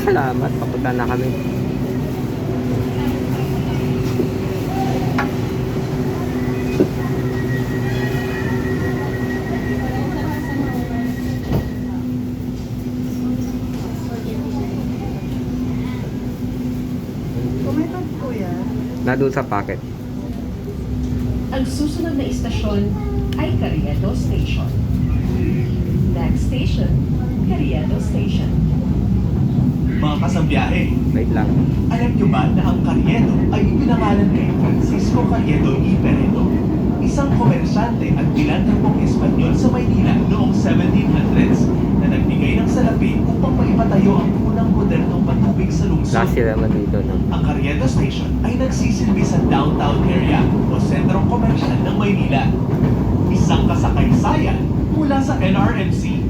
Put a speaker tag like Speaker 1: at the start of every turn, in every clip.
Speaker 1: Salamat, papunta na kami.
Speaker 2: Kumitan po yan.
Speaker 1: Nandun sa packet.
Speaker 3: Ang susunod na istasyon ay Carriedo Station. Next station, Carriedo Station.
Speaker 4: Mga kasambiyahe,
Speaker 1: Wait lang.
Speaker 4: alam niyo ba na ang Carriedo ay ipinangalan kay Francisco Carriedo y Peredo, isang komersyante at pilantropong Espanyol sa Maynila noong 1700s na nagbigay ng salapi upang maipatayo ang unang modernong patubig sa lungsod.
Speaker 1: Last year naman dito, no?
Speaker 4: Ang Carriedo Station ay nagsisilbi sa downtown area o sentrong komersyal ng Maynila. Isang kasakaysayan mula sa NRMC.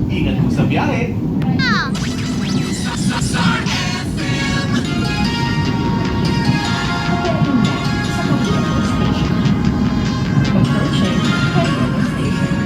Speaker 4: Ingat po sa biyahe!
Speaker 3: Pagdating na sa Carriedo Station. Approaching Carriedo Station.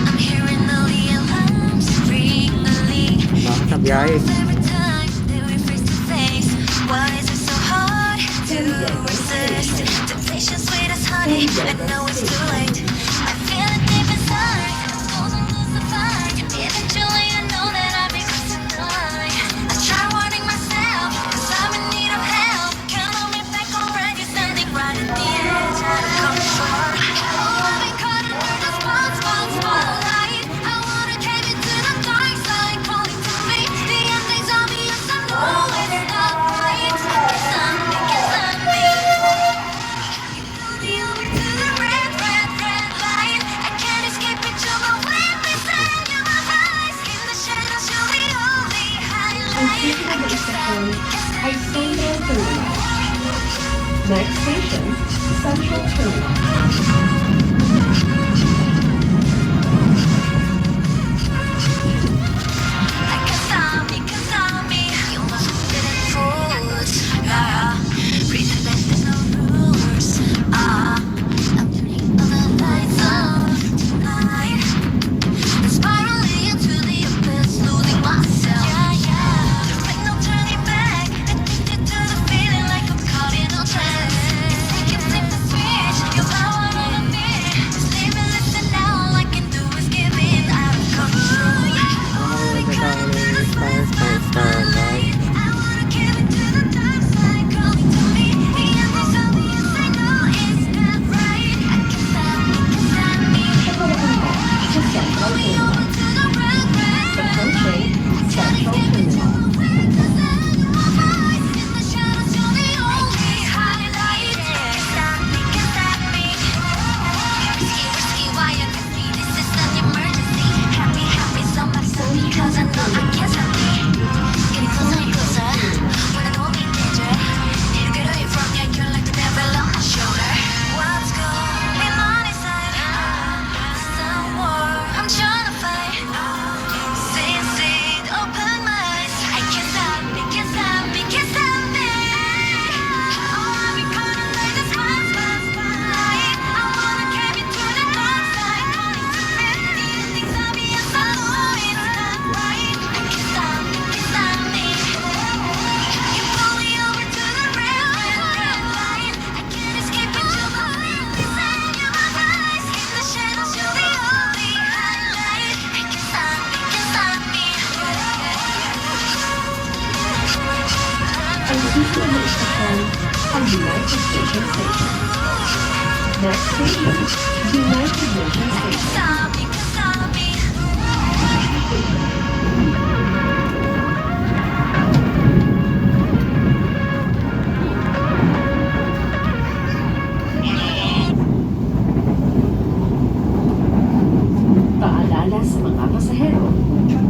Speaker 5: I'm hearing all the alarms ring the lead.
Speaker 1: Baka sa biyahe.
Speaker 5: Every time that we're face to face, why is it so hard to resist? Temptation sweet as honey, I know it's too late. I feel it deep inside, frozen lose the fight. Eventually I know that I'll be crossing the line. I try warning myself, cause I'm in need of help. Can't hold me back already, standing right at the edge. Out of control. Oh, I've been caught under the spotlight. I wanna cave into the dark side, calling to me. The ending's obvious, I know it's not right. Cause I'm me. You pull me over to the red light. I can't escape it, you're my witness and you're my eyes. In the shadows, you're the only
Speaker 3: Ang susunod na
Speaker 5: highlight.
Speaker 3: istasyon ay Central Terminal. Next station, Central Terminal.
Speaker 5: Cause I'm me. You must have been fools. Yeah, pretend that there's no rules. I'm turning all the lights off tonight. Spiraling into the abyss, losing myself. Yeah. There ain't no turning back. Addicted to the feeling like I'm caught in a trance. I can't seem to switch. You're power on me. Just leave me, listen now. All I can do is give in. Out of control.
Speaker 3: Pagdating na sa Central Terminal. Approaching Central Terminal.
Speaker 5: Cause I know I can't stop me. Getting closer and closer. When I know I'm in danger. Need to get away from you. You're like the devil on my shoulder. What's going on inside? Some war I'm trying to fight. Since it opened my eyes, I can't stop me, can't stop me, can't stop me. Oh, I've been caught under the spotlight. I wanna carry me to the dark side. Calling to me, the ending's obvious. I know it's not right. I can't stop me, can't stop me. You pull me over to the red light. I can't escape it, you're my witness and you're my eyes. In the shadows, you're the only highlight. I can't stop me, can't stop me.
Speaker 3: Ang susunod na istasyon ay United Station Station. Next station, United Nation Station.
Speaker 5: Stop me, can't stop me.
Speaker 3: Paalala sa mga pasahero,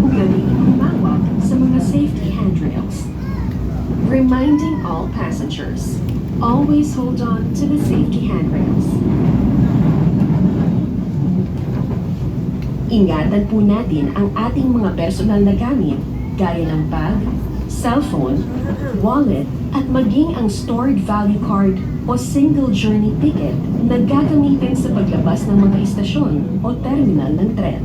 Speaker 3: ugaliing humawak sa mga safety handrails. Reminding all passengers, always hold on to the safety handrails. Ingatan po natin ang ating mga personal na gamit gaya ng bag, cellphone, wallet, at maging ang stored value card o single journey ticket na gagamitin sa paglabas ng mga istasyon o terminal ng tren.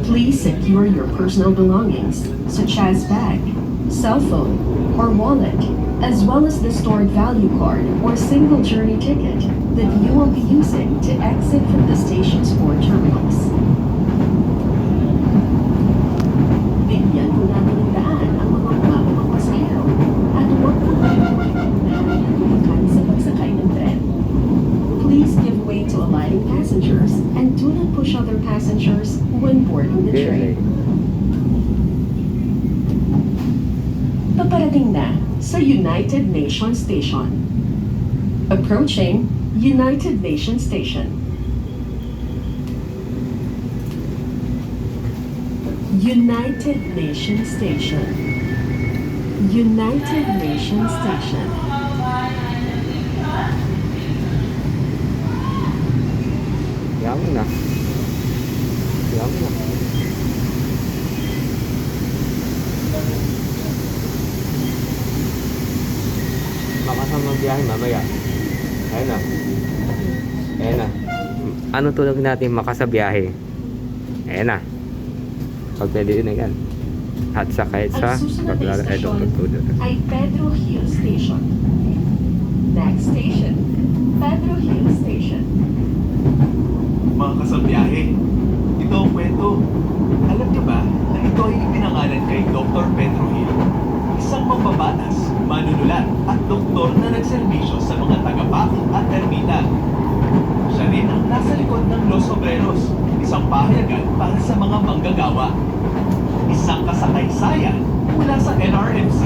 Speaker 3: Please secure your personal belongings, such as bag, cell phone, or wallet, as well as the stored value card or single journey ticket that you will be using to exit from the station's 4 terminals. Bigyan po natin ng daan ang mga umabang pasahero at huwag po kayong sa pagsakay ng tren. Please give way to alighting passengers and do not push other passengers when boarding the train. Paparating na sa United Nations Station. Approaching United Nations Station. United Nations Station. United Nations Station.
Speaker 1: Yaman na. Yaman na. Makasamang biyahe mamaya. Ayun na. Ayun na. Ano tulog natin makasabiyahe? Ayun na. Pag pwede yun na yan. At sa kahit sa
Speaker 3: Ang susunod na
Speaker 1: paglalaro ay
Speaker 3: istasyon
Speaker 1: tutulog.
Speaker 3: ay Pedro Hill Station. Next station, Pedro Hill Station.
Speaker 4: Mga kasabiyahe, ito ang kwento. Alam niyo ba na ito ay ipinangalan kay Dr. Pedro Hill, isang mambabatas, manunulat at doktor na nagserbisyo sa mga tagapako at ermita. Siya rin ang nasa likod ng Los Obreros, isang pahayagan para sa mga manggagawa. Isang kasakaysayan mula sa NRMC.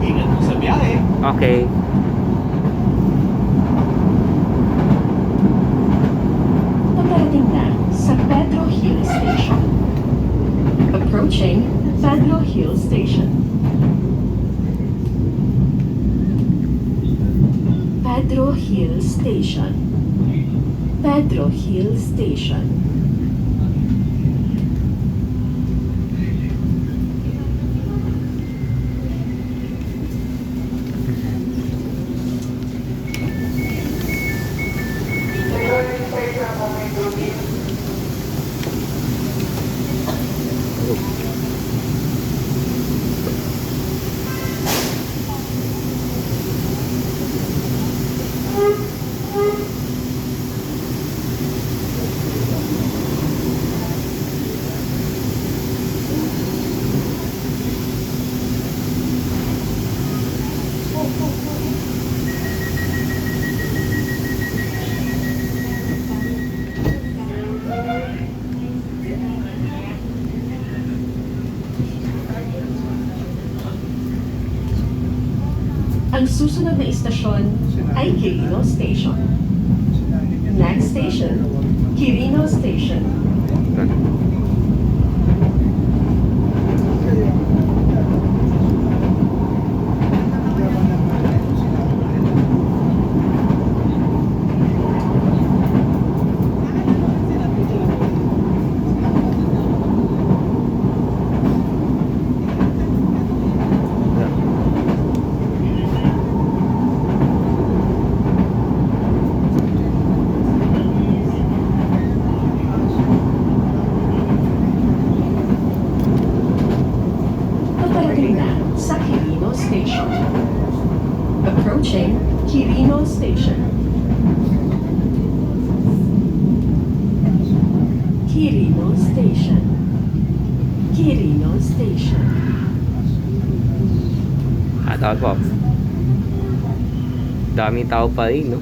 Speaker 4: Ingat mo sa biyahe.
Speaker 1: Okay.
Speaker 3: Paparating na sa Pedro Hill Station. Approaching Pedro Hill Station. Pedro Hill Station. Pedro Hill Station. Ang susunod na istasyon ay Quirino Station. Next station, Quirino Station. Paparating na sa Quirino Station. Approaching Quirino Station. Quirino Station. Quirino Station.
Speaker 1: At all po. Daming tao pa rin, no?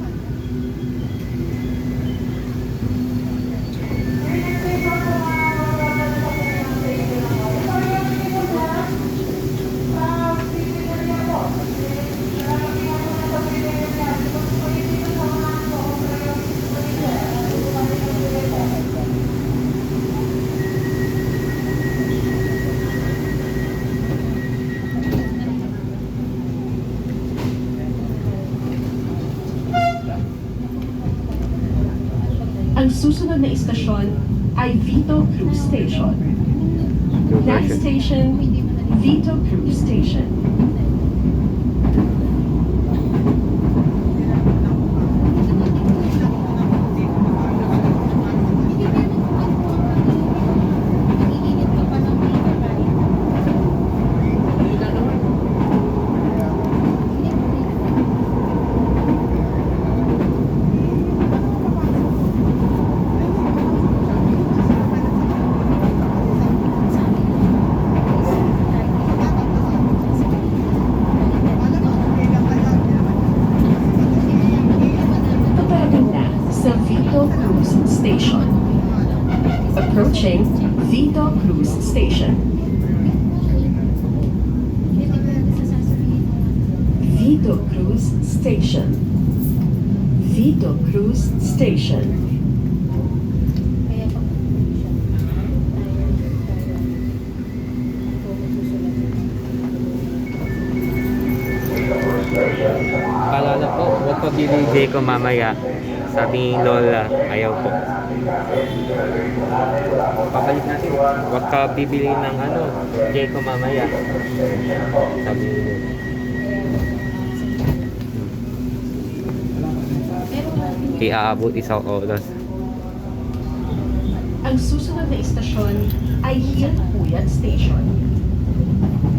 Speaker 3: Ang susunod na istasyon ay Vito Cruz Station. Next station, Vito Cruz Station. Approaching Vito Cruz Station. Vito Cruz Station. Vito Cruz Station.
Speaker 1: Paalala po, huwag pa bibigay ko mamaya. Sabi ni Lola, ayaw po. Pabalik natin. Huwag ka bibili ng Jayco mamaya. Sabi ni Lola. Iaabot isang oras.
Speaker 3: Ang susunod na istasyon ay Hilpuyat Station.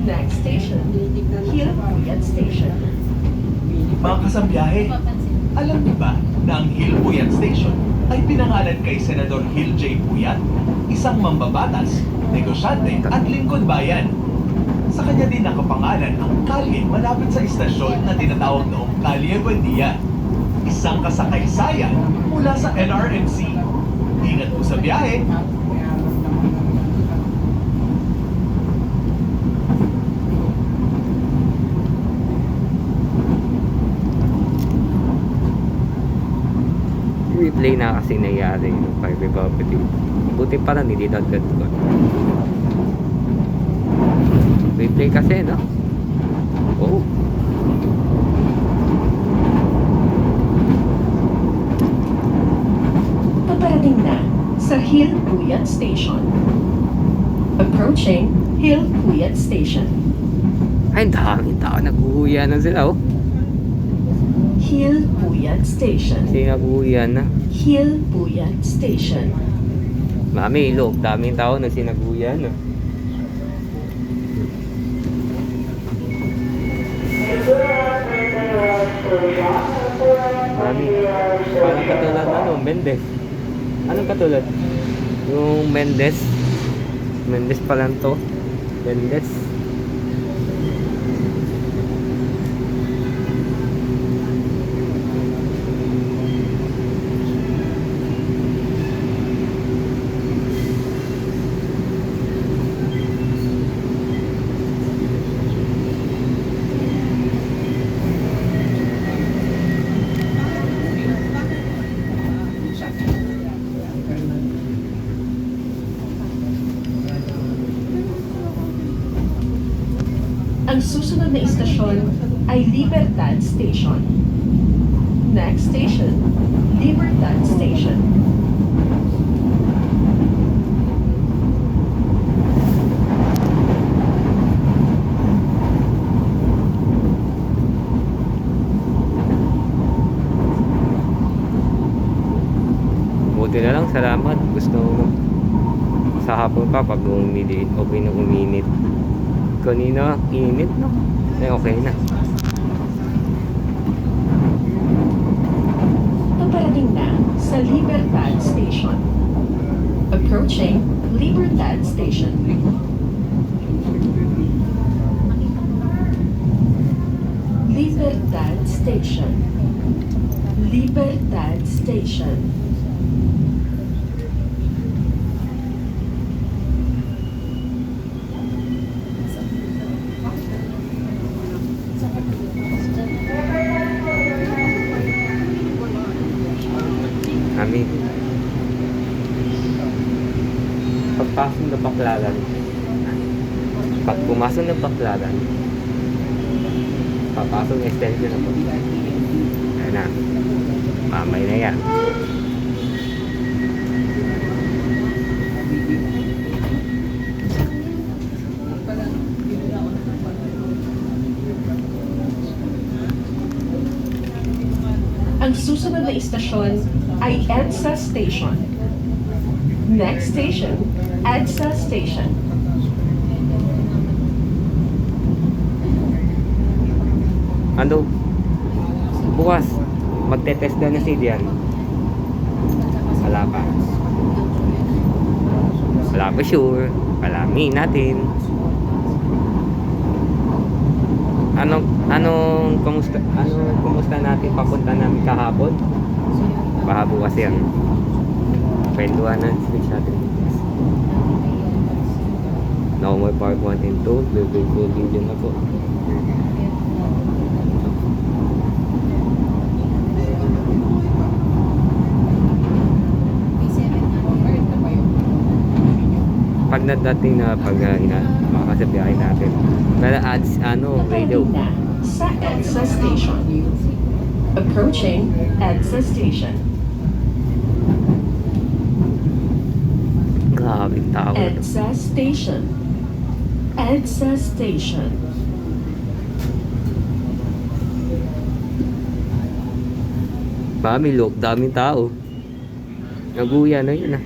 Speaker 3: Next station, Hilpuyat Station.
Speaker 4: Mga kasambiyahe, alam niyo ba na ang Hill Puyat Station ay pinangalan kay Senador Hill J. Puyat, isang mambabatas, negosyante at lingkod bayan. Sa kanya din nakapangalan ang kalye malapit sa istasyon na tinatawag noong Kalye Buendia. Isang kasakaysayan mula sa NRMC. Ingat po sa biyahe.
Speaker 1: Replay na kasi nangyari yung 5 Republic. Buti pa lang hindi dagdag ko. Replay kasi, no? Oh.
Speaker 3: Paparating na sa Hilpuyat Station. Approaching Hilpuyat Station.
Speaker 1: Ay, ang daming tao. Nag-uhuya na sila, oh.
Speaker 3: Hilpuyat Station.
Speaker 1: Kasi nag-uhuya na.
Speaker 3: Hilpuyat Station.
Speaker 1: Mami, look, daming tao na sinaguya na. Mami, parang katulad Mendes. Anong katulad? Yung Mendes. Mendes pa lang to. Mendes.
Speaker 3: Ang susunod na istasyon ay Libertad Station. Next station, Libertad Station.
Speaker 1: Buti na lang, salamat. Gusto mo sa hapon pa pag uminit, okay na uminit. Kanina, init, no? Eh, okay na.
Speaker 3: Paparating na sa Libertad Station. Approaching Libertad Station. Libertad Station. Libertad Station.
Speaker 1: Mami, pagpasok ng Baklaran, pag pumasok ng Baklaran, papasok ng extension na po. Ayan na, mamay na yan.
Speaker 3: Ang susunod na istasyon ay EDSA Station. Next station, EDSA Station.
Speaker 1: Ano? Bukas, magte-test daw na si Dian. Wala pa. Wala pa sure. Alamin natin. Kumusta natin papunta namin kahapon? Baka bukas yan. Kwentuhan na switch natin. Kamoy Park 1 and 2. Beautiful video na po. Pag nadating na makakasabihin natin. Pero ads, radio.
Speaker 3: Paparating na sa EDSA Station. Approaching EDSA Station.
Speaker 1: Grabe tao.
Speaker 3: EDSA Station. EDSA Station.
Speaker 1: Mami, look, daming tao. Naguya na yun ah.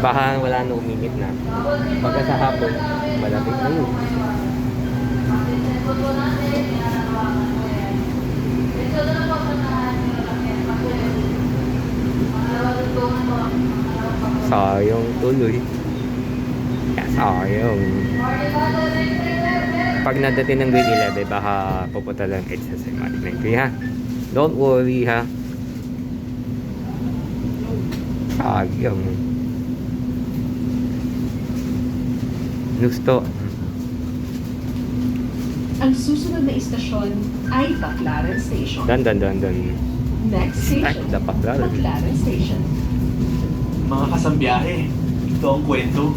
Speaker 1: Baka wala na uminit na. Pagka sa hapon, malapit na yun. Sayang tuloy. Sayang. Pag nadating ng grade 11, baka pupunta lang EDSA sa elementary ha. Don't worry ha. Sayang. Gusto.
Speaker 3: Ang susunod na istasyon ay Baclaran Station.
Speaker 1: Dan.
Speaker 3: Next station,
Speaker 1: The Baclaran.
Speaker 3: Baclaran Station.
Speaker 4: Mga kasambiyahe, ito ang kwento.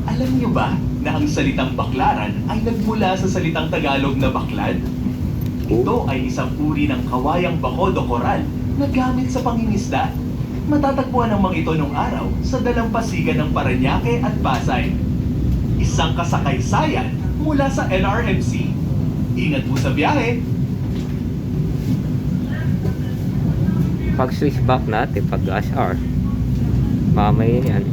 Speaker 4: Alam niyo ba na ang salitang baklaran ay nagmula sa salitang Tagalog na baklad? Ito ay isang uri ng kawayang bakod o koral na gamit sa pangingisda. Matatagpuan ang mga ito nung araw sa dalampasigan ng Parañaque at Pasay. Isang kasakaysayan mula sa LRMC. Ingat po sa biyahe!
Speaker 1: Pag switch back natin, pag SR, mamaya yan.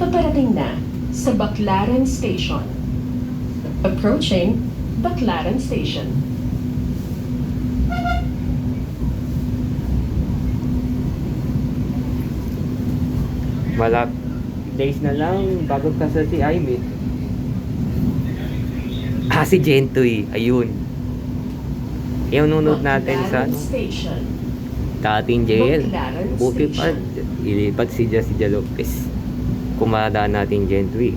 Speaker 3: Paparating na sa Baclaran Station. Approaching Baclaran Station.
Speaker 1: Malap days na lang bago kasal si Ivy. Si Gentoy, ayun. Yung nunod natin sa
Speaker 3: Baclaran Station.
Speaker 1: dating jail.
Speaker 3: Baclaran
Speaker 1: Buti pa,
Speaker 3: Station.
Speaker 1: ilipat si Jessica Lopez. Kumadaan natin Gentoy.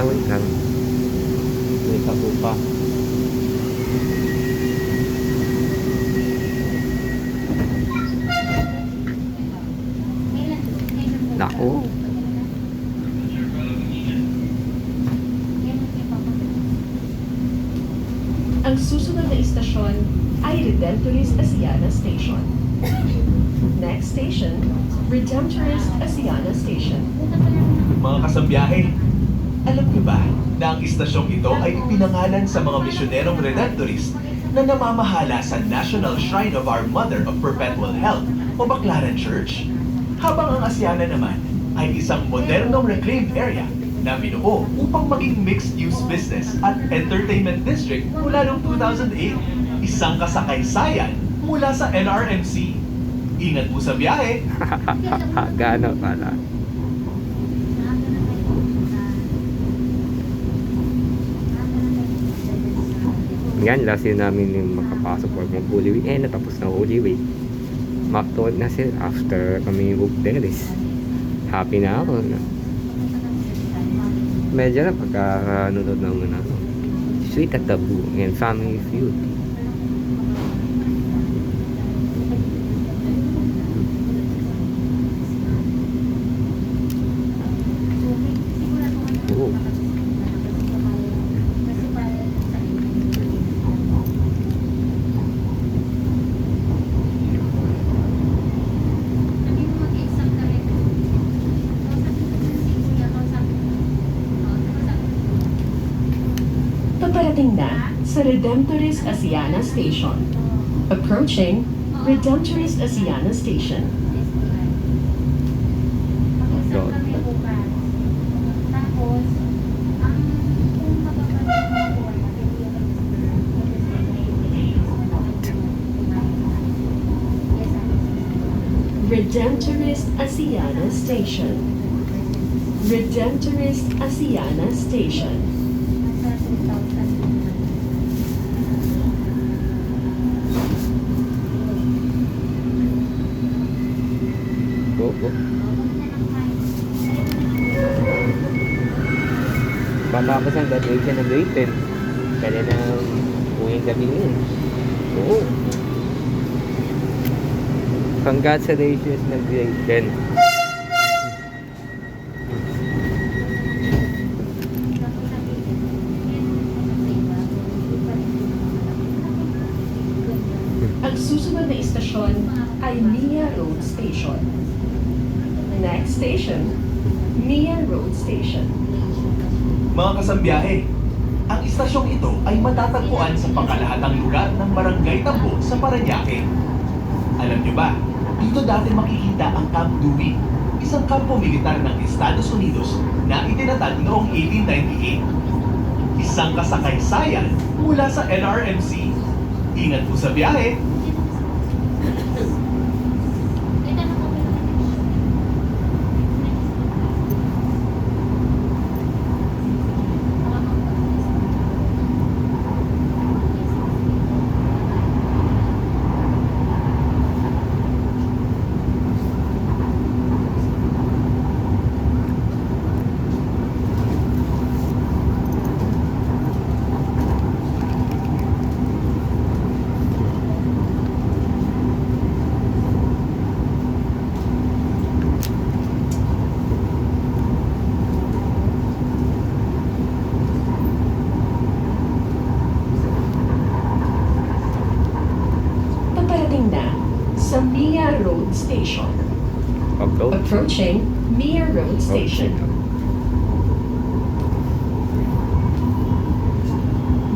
Speaker 1: Wait lang. Wait ako pa. Nako.
Speaker 3: Ang susunod na istasyon ay Redemptorist Asiana Station. Next station, Redemptorist Asiana Station.
Speaker 4: Mga kasambiyahe, alam niyo ba na ang istasyong ito ay ipinangalan sa mga misyonerong Redemptorist na namamahala sa National Shrine of Our Mother of Perpetual Health o Baclaran Church? Habang ang Asiana naman ay isang modernong reclaimed area na binuo upang maging mixed-use business at entertainment district mula noong 2008. Isang kasakaysayan mula sa LRMC. Ingat po sa biyahe!
Speaker 1: Gano pala. Yan, last year namin yung makapasok for mga Holy Week. Natapos na Holy Week. Maptuod na sila after kami book Teres. Happy na ako. Medyo na pagka-nunod na muna. Sweet at Taboo and Family Feud. Oh.
Speaker 3: Paparating na sa Redemptorist Asiana Station. Approaching Redemptorist Asiana Station.
Speaker 1: So,
Speaker 3: Redemptorist Asiana Station. Redemptorist Asiana Station.
Speaker 1: go. Matapos ang graduation ng grade 10. Pwede na uwing gabi yun. Oo. Congratulations ng grade 10.
Speaker 3: Ang susunod na istasyon ay Mia Road Station. Next station, Mia Road Station.
Speaker 4: Mga kasambiyahe, ang istasyong ito ay matatagpuan sa pangkalahatang lugar ng Barangay Tambo sa Parañaque. Alam niyo ba, dito dati makikita ang Camp Dewey, isang kampo militar ng Estados Unidos na itinatag noong 1898. Isang kasakaysayan mula sa LRMC. Ingat po sa biyahe.
Speaker 3: Paparating na sa Mia Road Station.
Speaker 1: Upload.
Speaker 3: Approaching Mia Road Station.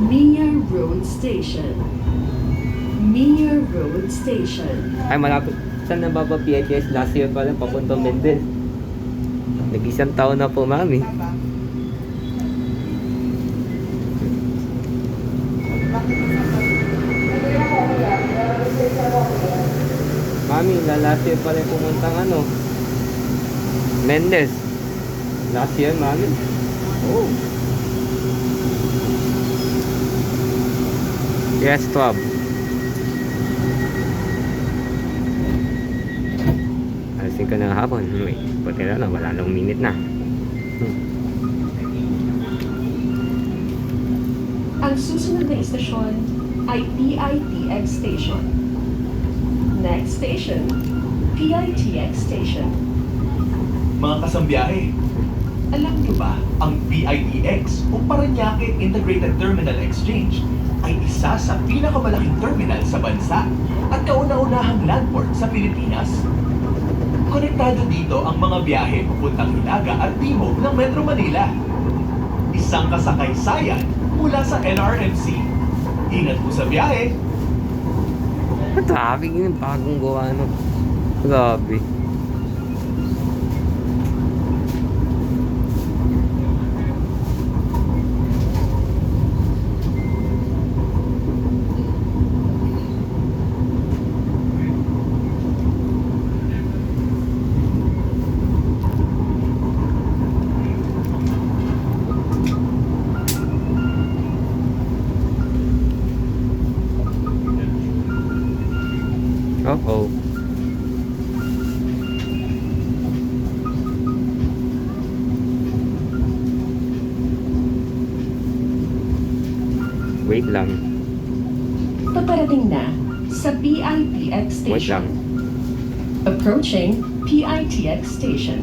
Speaker 3: Mia Road Station. Mia Road Station.
Speaker 1: Ay, malapit. Saan na ba PHS? Last year pa lang, papuntang Mendel. Nag-isang taon na po, mami. Mami, last year pa rin pumuntang Mendez. Last year, mami. Oh. Yes, 12. Alisin ko ng hapon. Wait, puti na lang. Wala nang minute na.
Speaker 3: Ang susunod na istasyon ay PITX Station. Next station, PITX Station.
Speaker 4: Mga kasambiyahe, alam niyo ba ang PITX o Parañaque Integrated Terminal Exchange ay isa sa pinakamalaking terminal sa bansa at kauna-unahang landport sa Pilipinas? Konektado dito ang mga biyahe papuntang Hilaga at Timog ng Metro Manila. Isang kasakaysayan mula sa LRMC. Ingat po sa biyahe.
Speaker 1: Traffic yun. Bagong gawa, Grabe. Uh-oh. Wait lang.
Speaker 3: Paparating na sa PITX
Speaker 1: Wait lang.
Speaker 3: Station. Approaching PITX Station.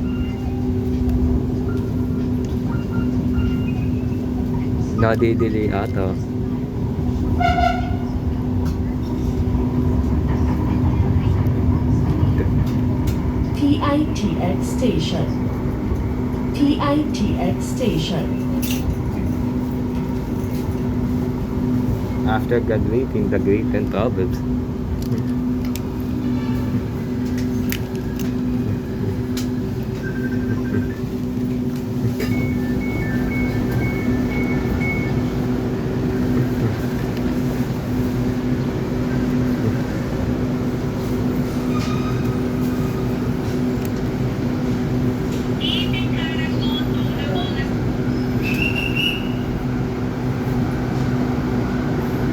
Speaker 1: Nadidelay ata.
Speaker 3: PITX Station. PITX Station.
Speaker 1: After graduating, the great 10 problems.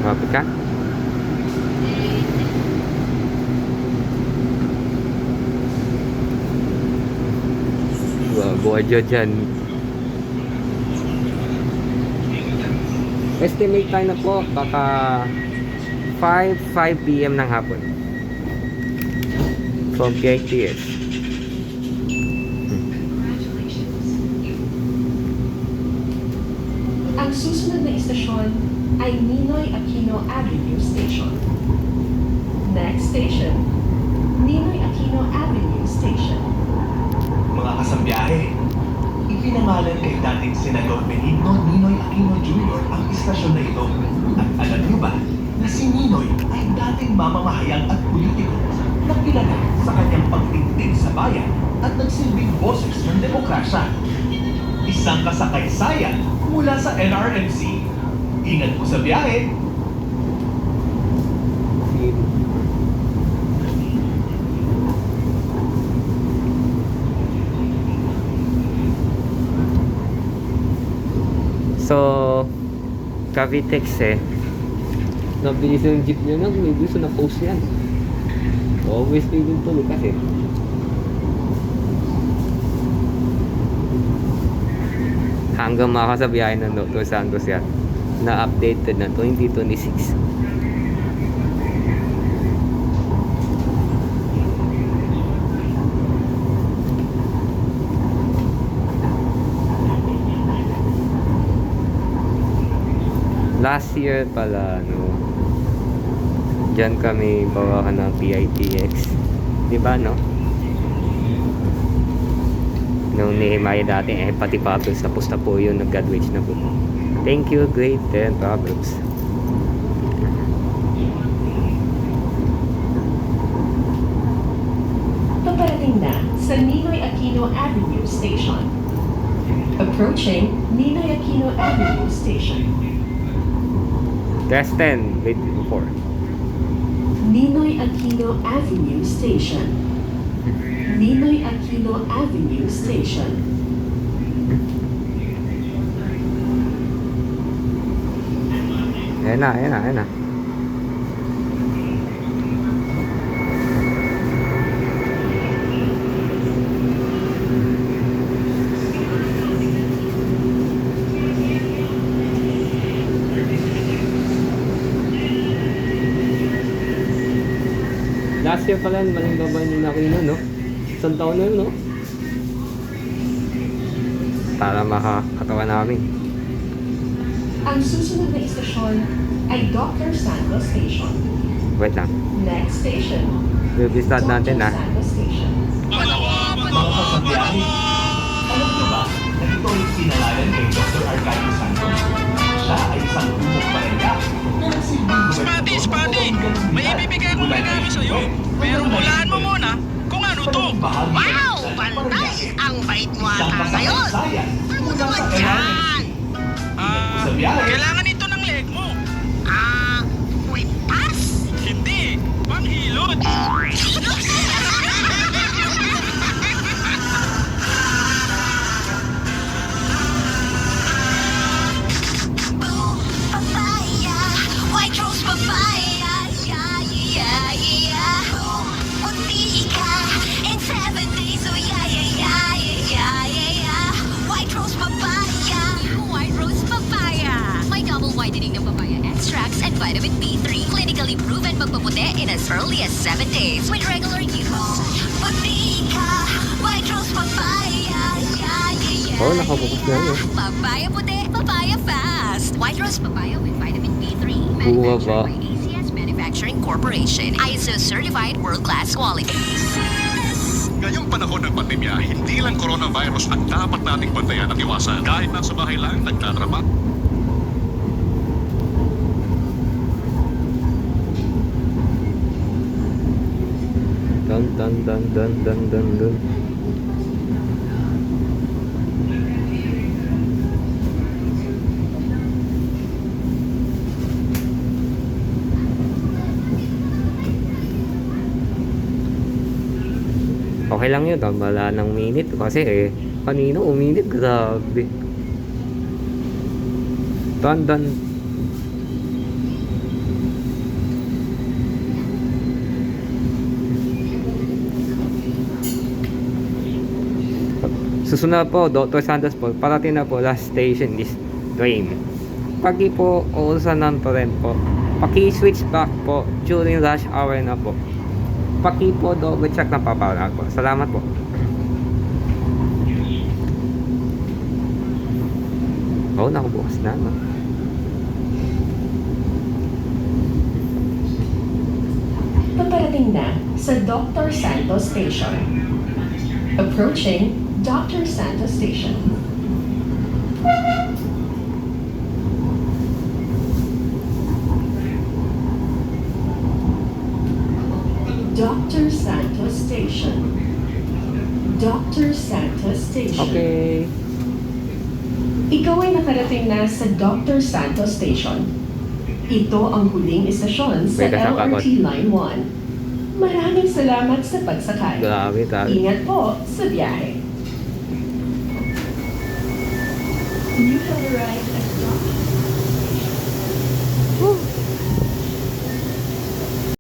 Speaker 1: Mapit ka? Gwadyo dyan. Estimate tayo na po baka 5 PM ng hapon from PITS.
Speaker 3: Ang susunod na istasyon ay Ninoy Aquino Avenue Station. Next station, Ninoy Aquino Avenue Station.
Speaker 4: Mga kasambiyahe, ipinangalan kay dating Senador Benigno Ninoy Aquino Jr. ang istasyon na ito. At alam niyo ba na si Ninoy ay dating mamamahayag at politiko na kilala sa kanyang pagtindig sa bayan at nagsilbing boses ng demokrasya. Isang kasakaysayan mula sa NRMC. Ingat po sa biyahe!
Speaker 1: So, Cavitex nabilis yung jeep nyo na, may gusto na post yan. Always feeling tuloy kasi. Hanggang makasabiyahin ng Dr. Santos yan, na updated na 2026. Last year pala, no, dyan kami bawakan ng PITX, di ba, no? Nung Nehemiah dati, pati Pablos tapos na po yun, nag-graduate na po. Thank you, grade 10 Pablos.
Speaker 3: Paparating na sa Ninoy Aquino Avenue Station. Approaching Ninoy Aquino Avenue Station.
Speaker 1: Test 10, grade 4.
Speaker 3: Ninoy Aquino Avenue Station. Ninoy Aquino Avenue Station.
Speaker 1: Ayan na, ayan na, ayan na. Last year pala, maling babae ni Aquino, no? Isang taon na yun, no? Para makakatawa namin.
Speaker 3: Ang susunod na istasyon ay Dr. Santos Station.
Speaker 1: Wait lang.
Speaker 3: Next station,
Speaker 1: Bibistad natin,
Speaker 3: Dr.
Speaker 1: ha?
Speaker 3: Santos Station.
Speaker 4: Mga kasambiyahe, alam niyo ba na ito ay pinangalan kay Dr. Arcadio Santos? Siya ay isang lumok barangay na nagsilbing
Speaker 2: Spotty! May ibibigay akong regalo sa'yo. Pero hulaan mo muna kung ano to.
Speaker 5: Wow! Panday! Ang bait mo ata ngayon! Ano naman yan?
Speaker 2: Kailangan ito ng leg mo.
Speaker 5: Kwintas?
Speaker 2: Hindi, panghilot.
Speaker 5: Papaya, white rose papaya, yeah, yeah, yeah. Munti ka in 7 days, oh yeah, yeah, yeah, yeah, yeah, yeah. White rose papaya, white rose papaya. May double whitening ng papaya extracts and vitamin B3, clinically proven magpaputi in as early as 7 days with regular use. Munti ka, white rose papaya, yeah, yeah, yeah.
Speaker 1: Oh, nakabukas na yun.
Speaker 5: Papaya puti, papaya fast. White rose papaya with vitamin B3.
Speaker 1: Buwa
Speaker 5: Manufactured
Speaker 1: ba?
Speaker 5: by ACS Manufacturing Corporation. ISO certified world-class quality.
Speaker 6: Ngayong panahon ng pandemya, hindi lang coronavirus ang dapat nating bantayan at iwasan. Kahit nasa bahay lang, nagtatrabaho.
Speaker 1: Dun dun dun dun dun dun. Okay lang yun, wala ng minute kasi kanino uminit, grabe. Dun dun. Susunod po, Dr. Santos po, parating na po, last station is train. Pagi po, uusanan pa rin po. Paki-switch back po during rush hour na po. Paki po, double check na papawala po. Salamat po. Oh, nakabukas na, no?
Speaker 3: Paparating na sa Dr. Santos Station. Approaching Dr. Santos Station. Dr. Santos Station. Dr. Santos Station.
Speaker 1: Okay.
Speaker 3: Ikaw ay nakarating na sa Dr. Santos Station. Ito ang huling istasyon sa
Speaker 1: May kasama ko.
Speaker 3: LRT Line 1. Maraming salamat sa pagsakay.
Speaker 1: Grabe, grabe.
Speaker 3: Ingat po sa biyahe. You have arrived at Dr.